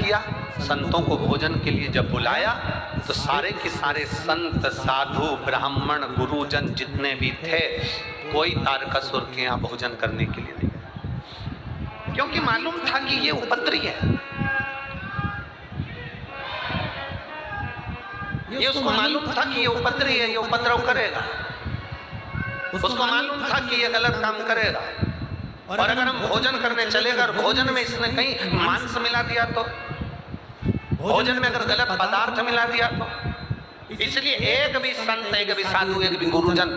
किया, संतों को भोजन के लिए जब बुलाया तो सारे के सारे संत, साधु, ब्राह्मण, गुरुजन जितने भी थे, कोई तारकासुर के यहाँ भोजन करने के लिए नहीं गया, क्योंकि मालूम था कि ये उपद्रवी है। ये उसको मालूम था कि ये उपद्रवी है, ये उपद्रव करेगा। उसको मालूम था कि ये गलत काम करेगा, और अगर हम भोजन करने चलेगा और भोजन में इसने कहीं मांस मिला दिया तो, भोजन में अगर गलत पदार्थ मिला दिया तो, इसलिए एक भी संत, एक भी साधु, एक भी गुरुजन,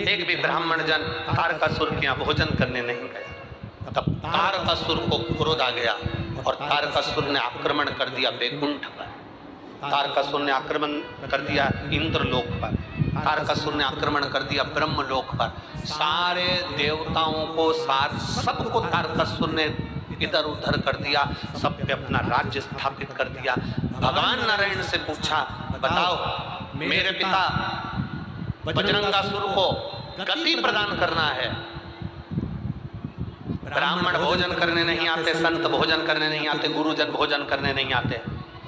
एक भी ब्राह्मण जन तारकासुर के यहाँ भोजन करने नहीं गया। तब तारकासुर को क्रोध आ गया और तारकासुर ने आक्रमण कर दिया वैकुंठ पर, तारकासुर ने आक्रमण कर दिया इंद्रलोक पर, तारकासुर ने आक्रमण कर दिया ब्रह्मलोक पर। सारे देवताओं को, सबको तारकासुर ने इधर उधर कर दिया, सब पे अपना राज्य स्थापित कर दिया। भगवान नारायण से पूछा, बताओ मेरे पिता बजरंगासुर को गति प्रदान करना है, ब्राह्मण भोजन करने नहीं आते, संत भोजन करने नहीं आते, गुरुजन भोजन करने नहीं आते,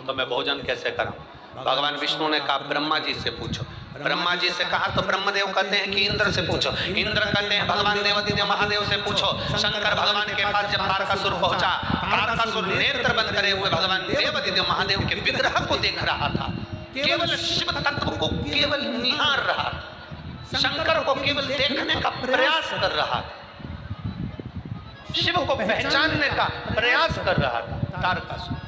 तो मैं भोजन कैसे कराऊं? भगवान विष्णु ने कहा ब्रह्मा जी से पूछो। ब्रह्मा जी से कहा तो ब्रह्मदेव कहते हैं कि इंद्र से पूछो। इंद्र कहते हैं भगवान देवादिदेव महादेव से पूछो। शंकर भगवान के पास जब तारकासुर पहुंचा, तारकासुर नेत्र बंद करे हुए भगवान देवादिदेव महादेव के विग्रह को देख रहा था, केवल शिव तत्व को केवल निहार रहा था, शंकर को केवल देखने का प्रयास कर रहा था, शिव को पहचानने का प्रयास कर रहा था तारकासुर।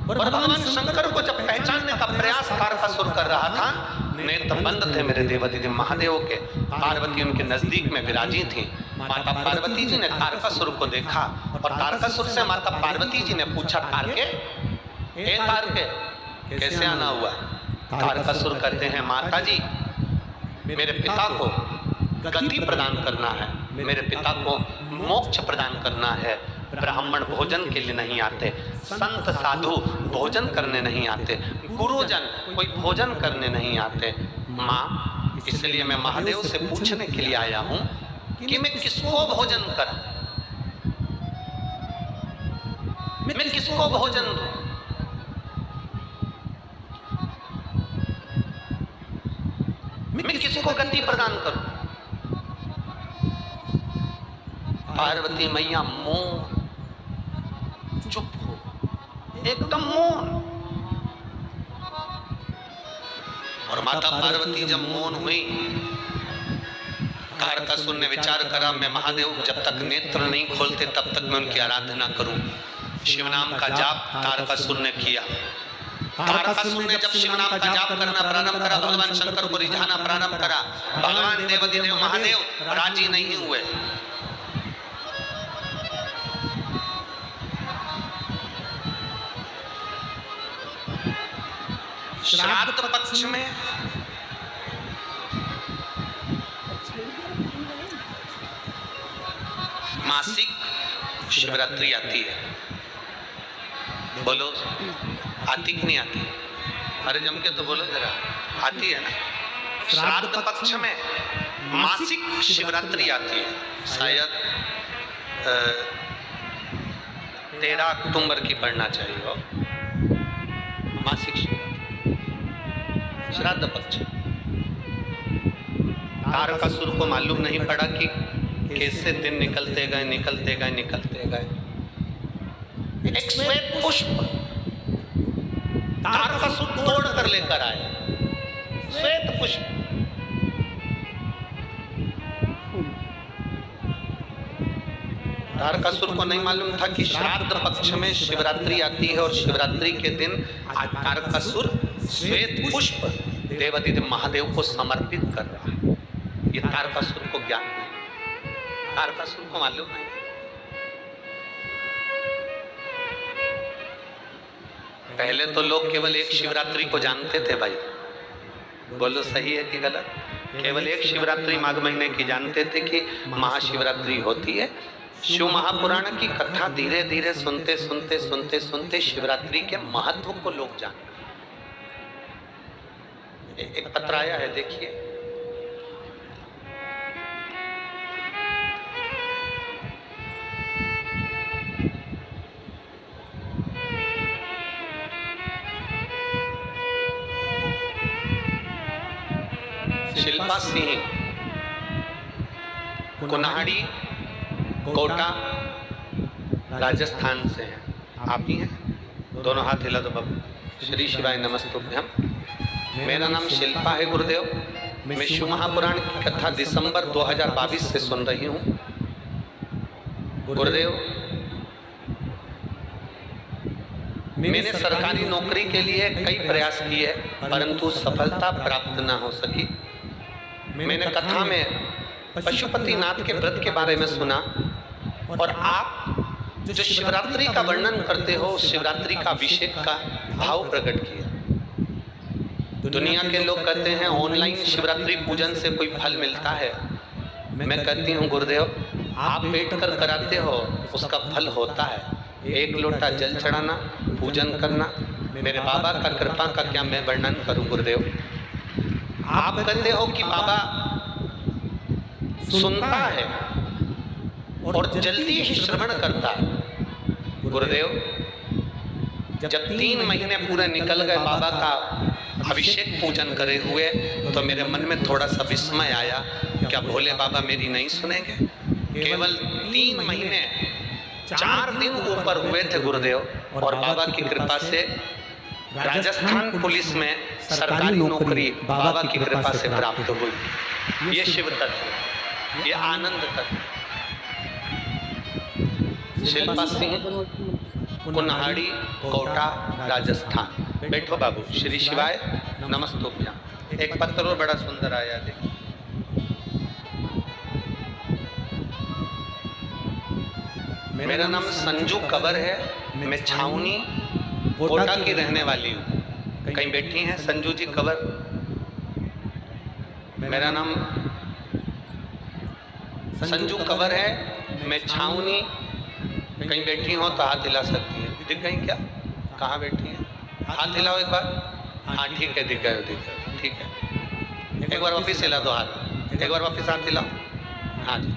और भगवान शंकर को जब पहचानने का प्रयास तारकासुर कर रहा था, नेत्र बंद थे मेरे देवादिदेव महादेव के, पार्वती उनके नजदीक में विराजी थी। माता पार्वती जी ने तारकासुर को देखा और तारकासुर से माता पार्वती जी ने पूछा, तारके, हे तारके, कैसे आना हुआ? तारकासुर कहते हैं, माता जी मेरे पिता को गति प्रदान करना है, मेरे पिता को मोक्ष प्रदान करना है, ब्राह्मण भोजन के लिए नहीं आते, संत साधु भोजन करने नहीं आते, गुरुजन कोई भोजन करने नहीं आते। माँ, इसलिए मैं महादेव से पूछने के लिए आया हूँ कि मैं किसको भोजन करूं, मैं किसको भोजन दूं? मैं किसको गति प्रदान करूं? पार्वती मैया मौन, चुप हो, एकदम मौन। और माता पार्वती जब मौन हुई, तारकासुर ने विचार करा, मैं महादेव जब तक नेत्र नहीं खोलते तब तक मैं उनकी आराधना करूं। शिव नाम का जाप तारकासुर ने किया। तारकासुर ने जब शिव नाम का जाप करना प्रारंभ करा, भगवान शंकर को रिझाना प्रारंभ करा, भगवान देवादिदेव महादेव राजी नहीं हुए। श्राद्ध पक्ष में मासिक शिवरात्रि आती है, बोलो आती कि नहीं आती? अरे जम के तो बोलो जरा, आती है ना? श्राद्ध पक्ष में मासिक शिवरात्रि आती है, शायद 13 अक्टूबर की पढ़ना चाहिए हो, मासिक शिवरात्रि, श्राद्ध पक्ष। तारकासुर को मालूम नहीं पड़ा कि कैसे दिन निकलते गए निकलते गए निकलते गए। एक श्वेत पुष्प तारकासुर तोड़ कर लेकर आए, श्वेत पुष्प। तारकासुर को नहीं मालूम था कि श्राद्ध पक्ष में शिवरात्रि आती है और शिवरात्रि के दिन आज तारकासुर श्वेत पुष्प देवादिदेव महादेव को समर्पित कर रहा है। ये तारकासुर को ज्ञान नहीं, तारकासुर को मालूम नहीं। पहले तो लोग केवल एक शिवरात्रि को जानते थे भाई, बोलो सही है कि गलत? केवल एक शिवरात्रि माघ महीने की जानते थे कि महाशिवरात्रि होती है। शिव महापुराण की कथा धीरे धीरे सुनते सुनते सुनते सुनते शिवरात्रि के महत्व को लोग जान गए। एक पत्र आया है, देखिए। शिल्पा सिंह, कुन्हाड़ी, कोटा, राजस्थान से हैं। आप ही हैं? दोनों हाथ हिला दो बाबू। श्री शिवाय नमस्तुभ्यम। मेरा नाम शिल्पा है गुरुदेव। मैं शिव महापुराण की कथा दिसंबर 2022 से सुन रही हूँ। गुरुदेव, मैंने सरकारी नौकरी के लिए कई प्रयास किए परंतु सफलता प्राप्त न हो सकी। मैंने कथा में पशुपतिनाथ के व्रत के बारे में सुना और आप जो शिवरात्रि का वर्णन करते हो, शिवरात्रि का अभिषेक का भाव प्रकट किया। दुनिया के लोग कहते हैं ऑनलाइन शिवरात्रि पूजन से कोई फल मिलता है। मैं कहती हूँ गुरुदेव, आप बैठकर कराते हो उसका फल होता है। एक लोटा जल चढ़ाना, पूजन करना, मेरे बाबा का कृपा का क्या मैं वर्णन करूं गुरुदेव। आप कहते हो कि बाबा सुनता है और जल्दी ही श्रवण करता है। गुरुदेव, जब 3 महीने पूरे निकल गए बाबा का अभिषेक पूजन करे हुए, तो मेरे मन में थोड़ा सा विस्मय आया, क्या भोले बाबा मेरी नहीं सुनेंगे? केवल 3 महीने 4 दिन ऊपर हुए थे गुरुदेव, और बाबा की कृपा से राजस्थान पुलिस में सरकारी नौकरी बाबा की कृपा से प्राप्त हुई। ये शिव तत्व, ये आनंद तत्व। शिल्पा सिंह, कुन्हाड़ी, कोटा, राजस्थान। बैठो बाबू। श्री शिवाय नमस्तुभ्यम। एक पत्र और बड़ा सुंदर आया, देखिए। मेरा नाम संजू कबर है। मैं छावनी कोटा की रहने वाली हूँ। कहीं बैठी हैं संजू जी कबर? मेरा नाम संजू कबर है। मैं छावनी, कहीं बैठी हो तो हाथ हिला सकती है। दिख गई क्या? कहाँ बैठी हैं? हाथ हिलाओ एक बार। हाँ ठीक है, दिख गए, दिख गए, ठीक है। एक बार वापिस हिला दो हाथ, एक बार वापिस हाथ हिलाओ। हाँ जी।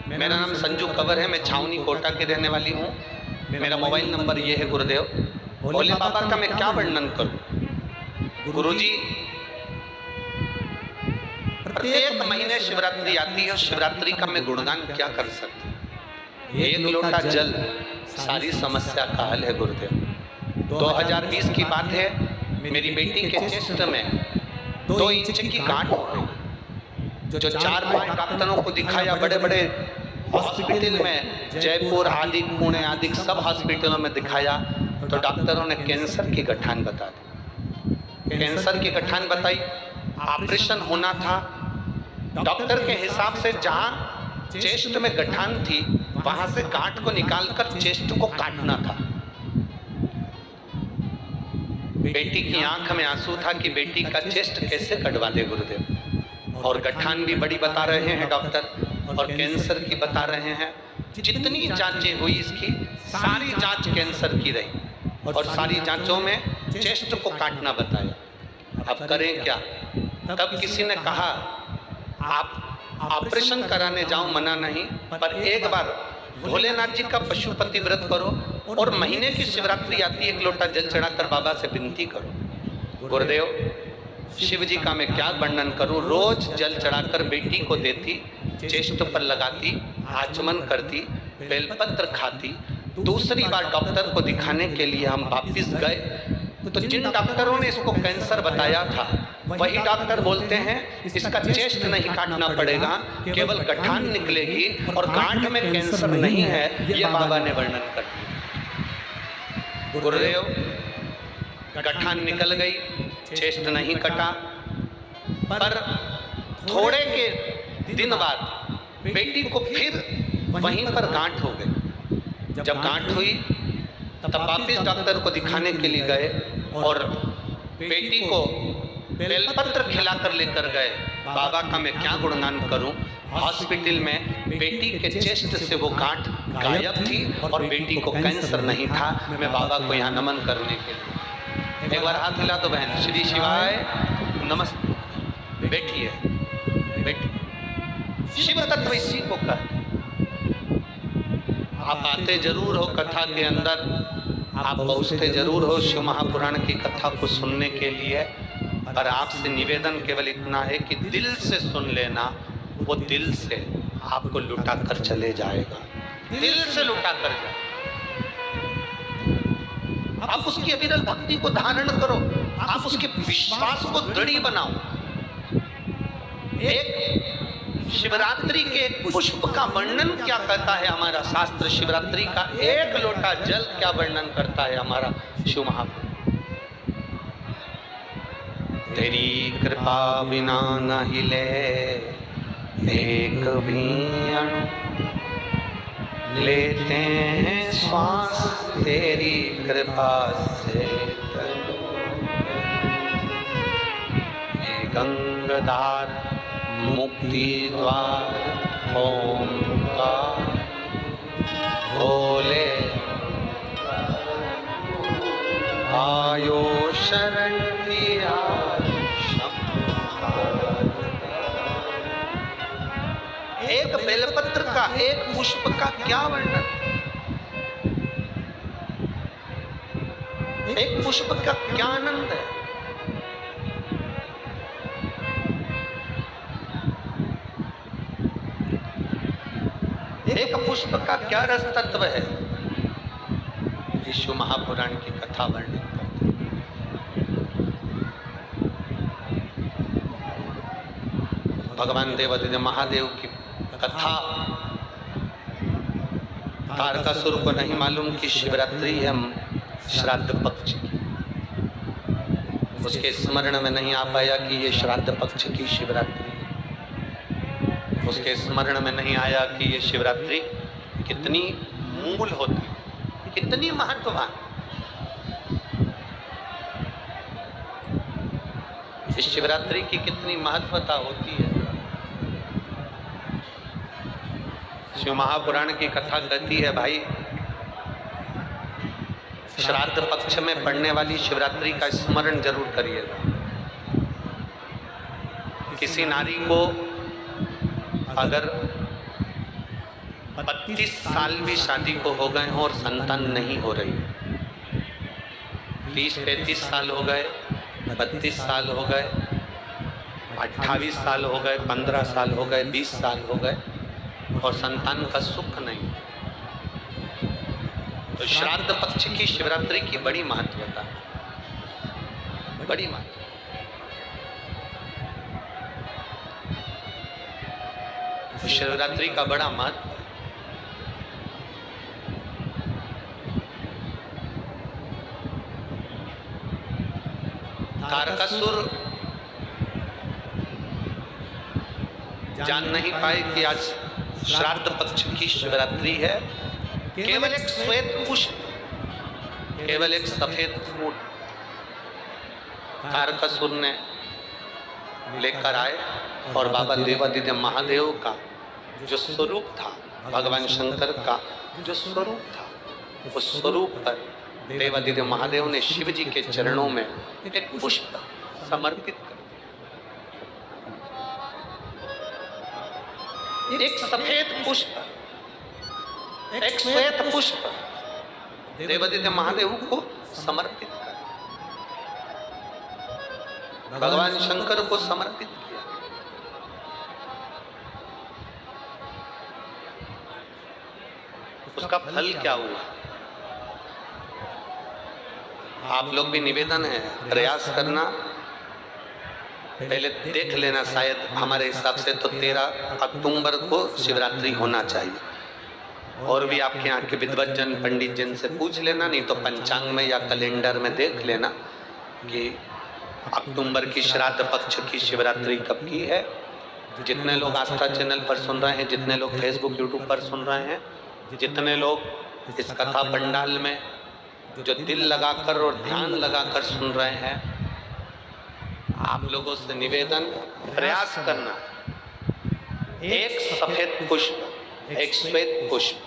मेरा नाम संजू कबर है। मैं छावनी कोटा की रहने वाली हूँ। मेरा मोबाइल नंबर ये है गुरुदेव। भोले बाबा का मैं क्या वर्णन करूँ गुरुजी? प्रत्येक महीने शिवरात्रि आती है और शिवरात्रि का मैं गुणगान क्या कर सकती हूँ? एक लोटा जल सारी समस्या का हल है गुरुदेव। 2020 की बात है, मेरी बेटी के चेस्ट में 2 इंच की गांठ हो गई। जो 4-5 डॉक्टरों को दिखाया, बड़े बड़े हॉस्पिटल में, जयपुर आदि, पुणे आदि सब हॉस्पिटलों में दिखाया, तो डॉक्टरों ने कैंसर की गठान बता दी। कैंसर की गठान बताई, ऑपरेशन होना था। डॉक्टर के हिसाब से जहाँ चेस्ट में गठान थी वहां से गांठ को निकालकर चेस्ट को काटना था। बेटी की आंख में आंसू था कि बेटी का चेस्ट कैसे कटवा दे गुरुदेव। और गठान भी बड़ी बता रहे हैं डॉक्टर, और कैंसर की बता रहे हैं। जितनी जांचें हुई इसकी, सारी जांच कैंसर की रही, और सारी जांचों में चेस्ट को काटना बताया। अब करें क्या? तब किसी ने कहा आप ऑपरेशन कराने जाओ, मना नहीं, पर एक बार भोलेनाथ जी का पशुपति व्रत करो और महीने की शिवरात्रि आती है, 1 लोटा जल चढ़ाकर बाबा से विनती करो। गुरुदेव, शिव जी का मैं क्या वर्णन करूं? रोज जल चढ़ाकर बेटी को देती, चेस्ट पर लगाती, आचमन करती, बेलपत्र खाती। दूसरी बार डॉक्टर को दिखाने के लिए हम वापिस गए, तो जिन डॉक्टरों ने इसको कैंसर बताया था, वही डॉक्टर बोलते हैं इसका चेस्ट नहीं काटना पड़ेगा, केवल गठान निकलेगी और गांठ में कैंसर नहीं है। ये बाबा ने वर्णन कर दिया। गुरुदेव, गठान निकल गई, चेस्ट नहीं कटा, पर थोड़े के दिन बाद बेटी को फिर वहीं पर गांठ हो गई। जब गांठ हुई तब वापिस डॉक्टर को दिखाने के लिए गए और बेटी को बेलपत्र खिलाकर लेकर गए। बाबा का मैं क्या गुणगान करूं? हॉस्पिटल में बेटी के चेस्ट से वो गांठ गायब थी और बेटी को कैंसर नहीं था। मैं बाबा को यहाँ नमन करने के लिए, एक बार हाथ हिला दो बहन। श्री शिवाय नमस्ते। बैठिए, बैठिए। शिव तत्व इसी को कर। आप आते जरूर हो कथा के अंदर, आप पहुँचते जरूर हो शिव महापुराण की कथा को सुनने के लिए, पर आपसे निवेदन केवल इतना है कि दिल से सुन लेना, वो दिल से आपको लुटा कर चले जाएगा, दिल से लुटा कर जाए। आप उसकी अविरल भक्ति को धारण करो, आप उसके विश्वास को दृढ़ बनाओ। एक शिवरात्रि के पुष्प का वर्णन क्या करता है हमारा शास्त्र, शिवरात्रि का एक लोटा जल क्या वर्णन करता है हमारा शिव महाप्रभु। तेरी कृपा बिना न हिले एक भी अणु, लेते हैं श्वास तेरी कृपा से। गंगाधार मुक्ति द्वार ओंकार बोले, आयो शरण दिया। एक बेलपत्र का, एक पुष्प का क्या वर्णन, एक पुष्प का क्या आनंद है। एक पुष्प का क्या रस तत्व है। विश्व महापुराण की कथा वर्णन करते हैं। भगवान देवादिदेव महादेव की कथा तारकासुर को नहीं मालूम कि शिवरात्रि है श्राद्ध पक्ष की, उसके स्मरण में नहीं आ पाया कि ये श्राद्ध पक्ष की शिवरात्रि है, उसके स्मरण में नहीं आया कि ये शिवरात्रि कितनी मूल होती है, कितनी महत्ववान। इस शिवरात्रि की कितनी महत्वता होती है। शिव महापुराण की कथा कहती है, भाई श्राद्ध पक्ष में पड़ने वाली शिवरात्रि का स्मरण जरूर करिएगा। किसी नारी को अगर 32 साल भी शादी को हो गए हों और संतान नहीं हो रही, 30-35 साल हो गए, 32 साल हो गए, 28 साल हो गए, 15 साल हो गए, 20 साल हो गए और संतान का सुख नहीं, तो श्राद्ध पक्ष की शिवरात्रि की बड़ी महत्वता है, बड़ी महत्वता। शिवरात्रि का बड़ा महत्व है। तारकासुर जान नहीं पाए कि आज श्राद्ध पक्ष की शिवरात्रि है। केवल एक श्वेत पुष्प, केवल एक सफेद फूल तारकासुर ने लेकर आए और बाबा देवादिदेव महादेव का जो स्वरूप था, भगवान शंकर का जो स्वरूप था, उस स्वरूप पर देवादिदेव महादेव ने शिव जी के चरणों में एक पुष्प समर्पित कर दिया। एक सफेद पुष्प, एक श्वेत पुष्प देवादिदेव महादेव को समर्पित कर, भगवान शंकर को समर्पित किया। उसका फल क्या हुआ? आप लोग भी निवेदन है, प्रयास करना, पहले देख लेना। शायद हमारे हिसाब से तो 13 अक्टूबर को शिवरात्रि होना चाहिए। और भी आपके यहाँ के विद्वज्जन पंडित जन से पूछ लेना, नहीं तो पंचांग में या कैलेंडर में देख लेना कि अक्टूबर की श्राद्ध पक्ष की शिवरात्रि कब की है। जितने लोग आस्था चैनल पर सुन रहे हैं, जितने लोग फेसबुक यूट्यूब पर सुन रहे हैं, जितने लोग इस कथा पंडाल में जो दिल लगाकर और ध्यान लगाकर सुन रहे हैं, आप लोगों से निवेदन, प्रयास करना, एक सफेद पुष्प, एक श्वेत पुष्प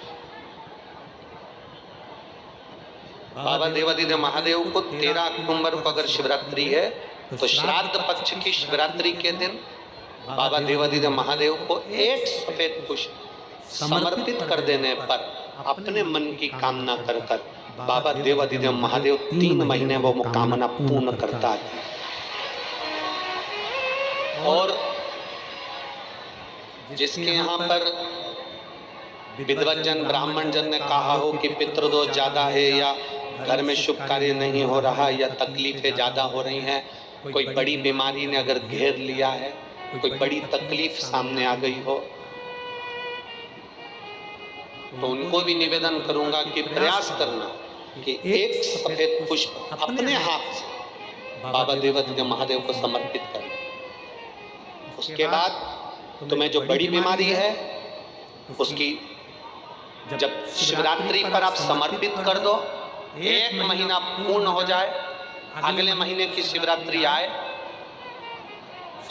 बाबा देवादिदेव महादेव को 13 अक्टूबर को अगर शिवरात्रि है तो श्राद्ध पक्ष की शिवरात्रि के दिन बाबा देवादिदेव महादेव को एक सफेद पुष्प समर्पित कर देने पर अपने मन की कामना कर कर बाबा देवादिदेव महादेव 3 महीने वो कामना पूर्ण करता है। और जिसके यहाँ पर विद्वत जन ब्राह्मण जन ने कहा हो कि पितृदोष ज्यादा है या घर में शुभ कार्य नहीं हो रहा या तकलीफें ज्यादा हो रही हैं, कोई बड़ी बीमारी ने अगर घेर लिया है, कोई बड़ी तकलीफ सामने आ गई हो, तो उनको भी निवेदन करूंगा कि प्रयास करना कि एक सफेद पुष्प अपने हाथ से बाबा देवादिदेव महादेव को समर्पित करें। उसके बाद तुम्हें जो बड़ी बीमारी है उसकी जब शिवरात्रि पर आप समर्पित कर दो, 1 महीना पूर्ण हो जाए, अगले महीने की शिवरात्रि आए,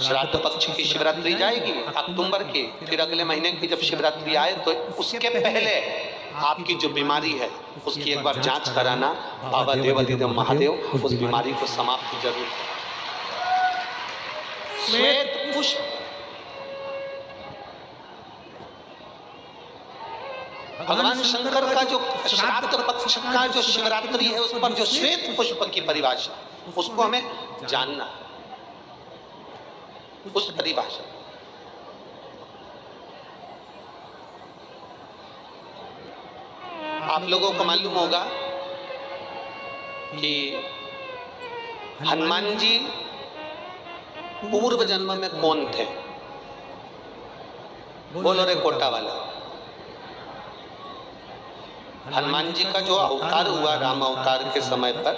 श्राद्ध पक्ष की शिवरात्रि जाएगी अक्टूबर की, फिर अगले महीने की जब शिवरात्रि आए तो उसके पहले आपकी जो बीमारी है उसकी एक बार जांच कराना, बाबा देवादिदेव महादेव उस बीमारी को समाप्त जरूर करें। श्वेत पुष्प भगवान शंकर का जो श्राद्ध पक्ष का जो शिवरात्रि है उस पर जो श्वेत पुष्प की परिभाषा, उसको हमें जानना, उस परिभाषा। आप लोगों को मालूम होगा कि हनुमान जी पूर्व जन्म में कौन थे? बोलो रे कोटा वाला। हनुमान जी का जो अवतार हुआ राम अवतार के समय पर,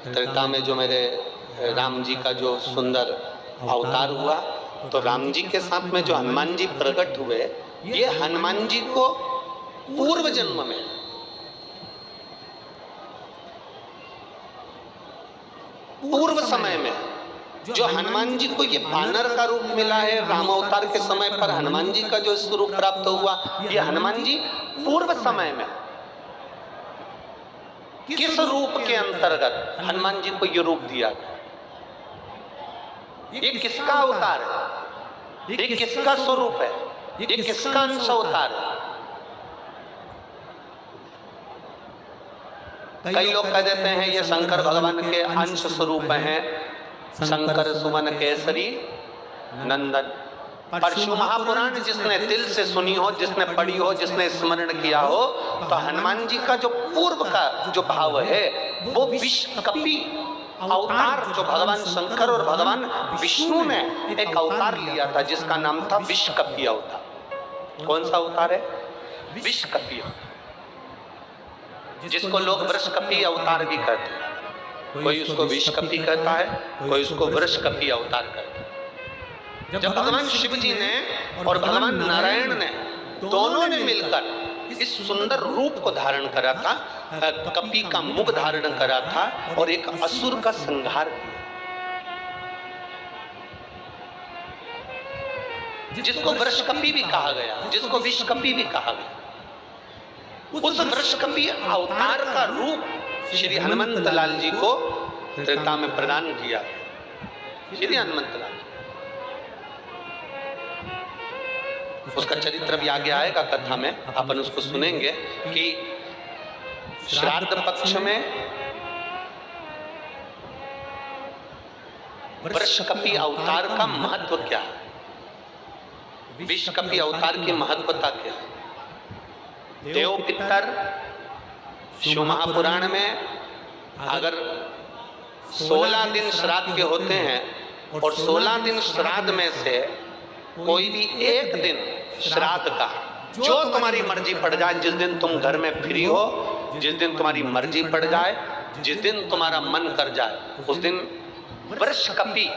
त्रेता में जो मेरे राम जी का जो सुंदर अवतार हुआ, तो राम जी के साथ में जो हनुमान जी प्रकट हुए, ये हनुमान जी को पूर्व जन्म में पूर्व समय में जो हनुमान जी को ये बानर का रूप मिला है, राम अवतार के समय पर हनुमान जी का जो स्वरूप प्राप्त हुआ, ये हनुमान जी पूर्व समय में किस रूप के अंतर्गत हनुमान जी को ये रूप दिया गया? ये किसका अवतार है? ये किसका स्वरूप है? ये किसका अंश अवतार है? कई लोग कह देते हैं ये शंकर भगवान के अंश स्वरूप हैं, शंकर सुमन केसरी नंदन। पर शिव महापुराण जिसने दिल से सुनी हो, जिसने पढ़ी हो, जिसने स्मरण किया हो, तो हनुमान जी का जो पूर्व का जो भाव है वो विश्वकपि अवतार, जो भगवान शंकर और भगवान विष्णु ने एक अवतार लिया था जिसका नाम था विश्वकपि अवतार। कौन सा अवतार है? विश्वकपि, जिसको लोग वृषकपि अवतार भी कहते हैं। कोई उसको विश्वकपि कहता है, कोई उसको वृषकपि अवतार कहता है। जब भगवान शिव जी ने और भगवान नारायण ने दोनों ने मिलकर इस सुंदर रूप को धारण करा था, कपि का मुख धारण करा था और एक असुर का संहार किया, जिसको वृषकपि भी कहा गया, जिसको विश्वकपि भी कहा गया। उस वृषकपि अवतार का रूप श्री हनुमंत लाल जी को त्रेता में प्रदान किया। श्री हनुमंत लाल उसका चरित्र भी आगे आएगा कथा में, अपन उसको सुनेंगे कि श्राद्ध पक्ष में वृषकपि अवतार का महत्व क्या है, विश्वकपि अवतार की महत्वता क्या है। देव पितर शिव महापुराण में अगर 16 दिन श्राद्ध के होते हैं और 16 दिन श्राद्ध में से कोई भी एक दिन श्राद्ध का जो तुम्हारी मर्जी पड़ जाए, जिस दिन तुम घर में फ्री हो, जिस दिन तुम्हारी मर्जी पड़ जाए, जिस दिन तुम्हारा मन कर जाए, उस दिन वृषकपि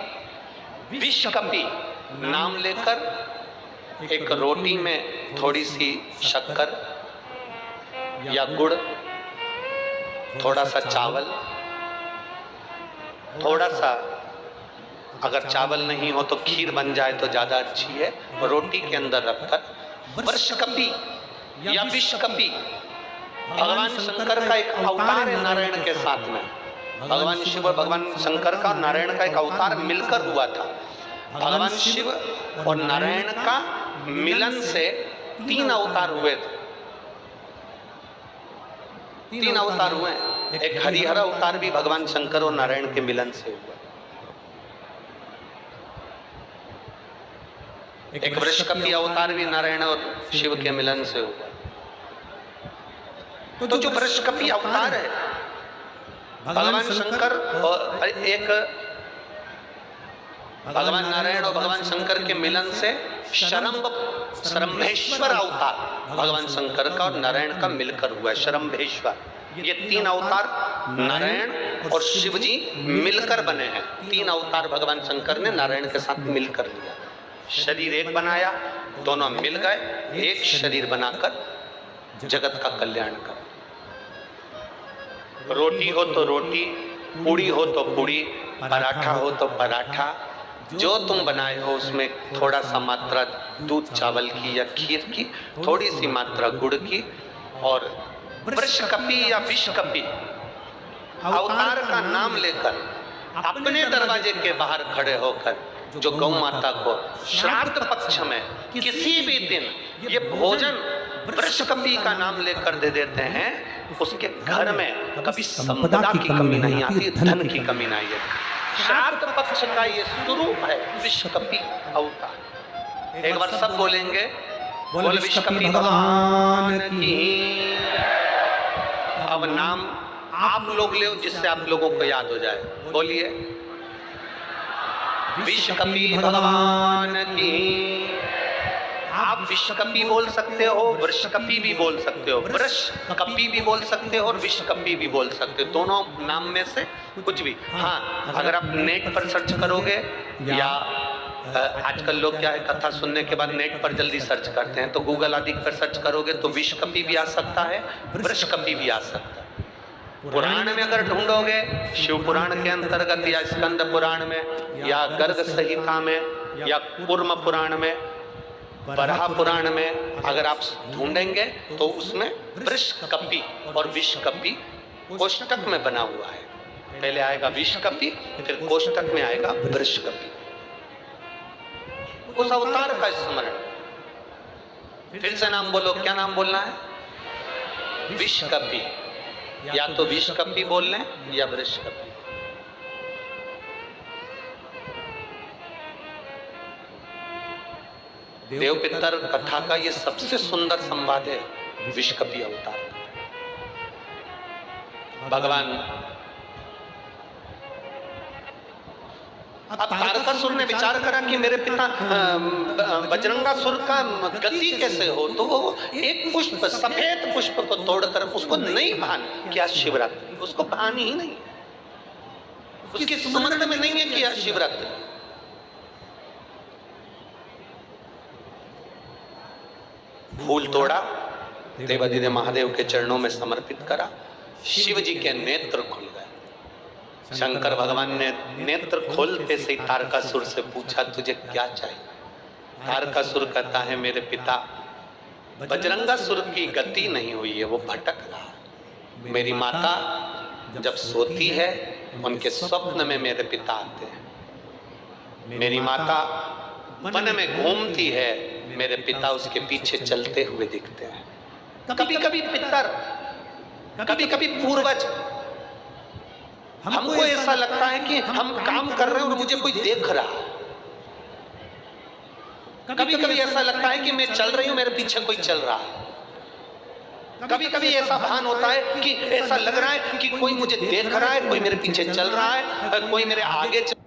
विश्वकपि नाम लेकर एक रोटी में थोड़ी सी शक्कर या गुड़, थोड़ा सा चावल, थोड़ा सा अगर चावल नहीं हो तो खीर बन जाए तो ज्यादा अच्छी है, रोटी के अंदर रखकर वृषकपि या विश्वकपि भगवान शंकर का एक अवतार है नारायण के साथ में। भगवान शिव और भगवान शंकर का नारायण का एक अवतार मिलकर हुआ था। भगवान शिव और नारायण का मिलन से 3 अवतार हुए थे। 3 अवतार हुए। एक हरिहर अवतार भी भगवान शंकर और नारायण के मिलन से हुआ। एक वृषकपि अवतार भी नारायण और शिव के मिलन से हुआ। तो जो वृषकपि अवतार है भगवान शंकर और एक भगवान नारायण और भगवान शंकर के मिलन से शरम्भेश्वर अवतार भगवान शंकर का और नारायण का मिलकर हुआ है। शरम्भेश्वर, ये 3 अवतार नारायण और शिव जी मिलकर बने हैं। 3 अवतार भगवान शंकर ने नारायण के साथ मिलकर लिया, शरीर एक बनाया, दोनों मिल गए, एक शरीर बनाकर जगत का कल्याण कर। रोटी हो तो रोटी, पूड़ी हो तो पूड़ी, पराठा हो तो पराठा, जो तुम बनाए हो उसमें थोड़ा सा मात्रा दूध चावल की या खीर की, थोड़ी सी मात्रा गुड़ की, और वृषकपि या विषकपि अवतार का नाम लेकर अपने दरवाजे के बाहर खड़े होकर जो गौ माता को श्राद्ध पक्ष में किसी भी दिन ये भोजन वृषकपि का नाम लेकर दे देते हैं, उसके घर में कभी संपदा की कमी नहीं आती, धन की कमी नहीं है। श्राद्ध पक्ष का ये स्वरूप है विषकपि अवतार। एक बार सब बोलेंगे, बोल विषकपि भगवान की। अब नाम आप लोग ले जिससे आप लोगों को याद हो जाए, बोलिए विषकपि भगवान की। आप विषकपि बोल सकते हो, वृषकपि भी बोल सकते हो, वृषकपि भी बोल सकते हो और विषकपि भी बोल सकते हो, दोनों नाम में से कुछ भी। हाँ, अगर आप नेट पर सर्च करोगे या आजकल लोग क्या है, कथा सुनने के बाद नेट पर जल्दी सर्च करते हैं, तो गूगल आदि पर सर्च करोगे तो विषकपि भी आ सकता है, वृषकपि भी आ सकता है। पुराण में अगर ढूंढोगे, शिव पुराण के अंतर्गत या स्कंद पुराण में या गर्ग संहिता में या कूर्म पुराण में, बराह पुराण में अगर आप ढूंढेंगे तो उसमें वृषकपि और विषकपि कोष्टक में बना हुआ है। पहले आएगा विषकपि, फिर कोष्टक में आएगा वृषकपि। उस अवतार का स्मरण। फिर से नाम बोलो, क्या नाम बोलना है? विषकपि। या तो विषकपि बोल लें या वृषकपि। देव पितर कथा का ये सबसे सुंदर संवाद है विषकपि अवतार। भगवान अब तारकासुर ने विचार करा कि मेरे पिता बजरंगासुर का गति कैसे हो, तो वो एक पुष्प, सफेद पुष्प को तोड़कर, उसको नहीं भान क्या शिवरात्रि, उसको भान ही नहीं, उसकी स्मरण में नहीं है क्या शिवरात्रि। फूल तोड़ा, देवादिदेव महादेव के चरणों में समर्पित करा, शिव जी के नेत्र खुल गए। शंकर भगवान ने नेत्र खोलते से तारकासुर से पूछा, तुझे क्या चाहिए? तारकासुर कहता है, मेरे पिता बजरंगासुर की गति नहीं हुई है, वो भटक रहा। मेरी माता जब सोती है उनके स्वप्न में मेरे पिता आते हैं। मेरी माता वन में घूमती है, मेरे पिता उसके पीछे चलते हुए दिखते हैं। कभी कभी पितर, कभी कभी पूर्वज, हमको ऐसा लगता है कि हम काम कर रहे हैं और मुझे कोई देख रहा। कभी कभी ऐसा लगता है कि मैं चल रही हूं, मेरे पीछे कोई चल रहा है। कभी कभी ऐसा भान होता है कि ऐसा लग रहा है कि कोई मुझे देख रहा है, कोई मेरे पीछे चल रहा है, कोई मेरे आगे चल